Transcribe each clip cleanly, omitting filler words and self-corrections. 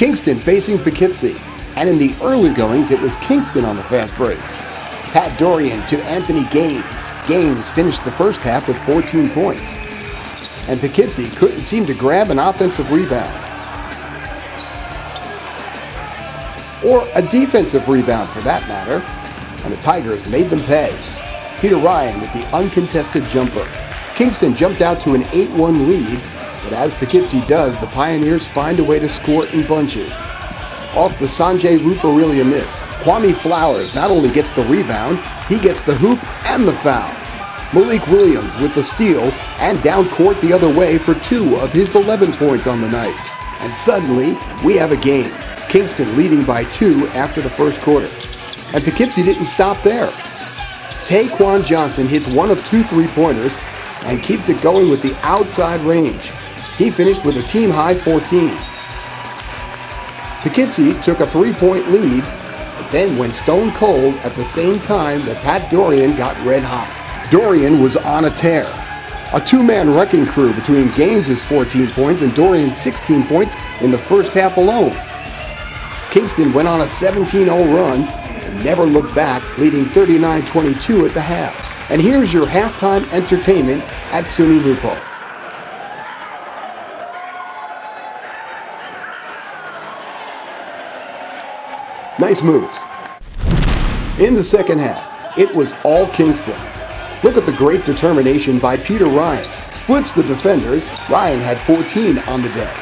Kingston facing Poughkeepsie, and in the early goings, it was Kingston on the fast breaks. Pat Dorian to Anthony Gaines. Gaines finished the first half with 14 points. And Poughkeepsie couldn't seem to grab an offensive rebound. Or a defensive rebound for that matter. And the Tigers made them pay. Peter Ryan with the uncontested jumper. Kingston jumped out to an 8-1 lead, but as Poughkeepsie does, the Pioneers find a way to score in bunches. Off the Sanjay Ruparelia miss, Kwame Flowers not only gets the rebound, he gets the hoop and the foul. Malik Williams with the steal and down court the other way for 2 of his 11 points on the night. And suddenly, we have a game. Kingston leading by 2 after the first quarter. And Poughkeepsie didn't stop there. Taquan Johnson hits 1 of 2 three-pointers and keeps it going with the outside range. He finished with a team-high 14. Poughkeepsie took a 3-point lead, but then went stone cold at the same time that Pat Dorian got red hot. Dorian was on a tear. A 2-man wrecking crew between Gaines' 14 points and Dorian's 16 points in the first half alone. Kingston went on a 17-0 run and never looked back, leading 39-22 at the half. And here's your halftime entertainment at SUNY New Paltz. Nice moves. In the second half, it was all Kingston. Look at the great determination by Peter Ryan. Splits the defenders. Ryan had 14 on the day.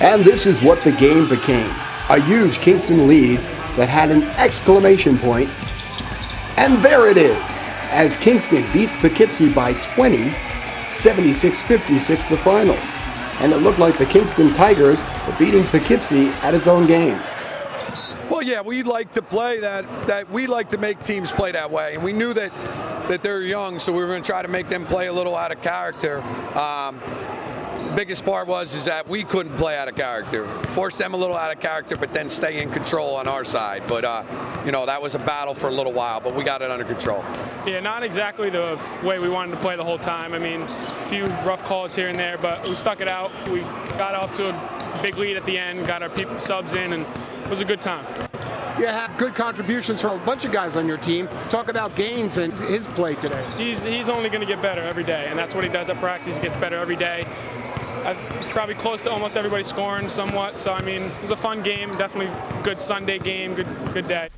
And this is what the game became. A huge Kingston lead that had an exclamation point. And there it is, as Kingston beats Poughkeepsie by 20, 76-56 the final. And it looked like the Kingston Tigers were beating Poughkeepsie at its own game. Well, yeah, we like to play that we like to make teams play that way, and we knew that they're young, so we were going to try to make them play a little out of character. The biggest part is that we couldn't play out of character, force them a little out of character, but then stay in control on our side. But that was a battle for a little while, but we got it under control. Yeah, not exactly the way we wanted to play the whole time. I mean, a few rough calls here and there, but we stuck it out. We got off to a big lead at the end, got our subs in, and it was a good time. You had good contributions from a bunch of guys on your team. Talk about Gaines and his play today. He's only going to get better every day, and that's what he does at practice. He gets better every day. Probably close to almost everybody scoring somewhat. So, I mean, it was a fun game, definitely good Sunday game, good day.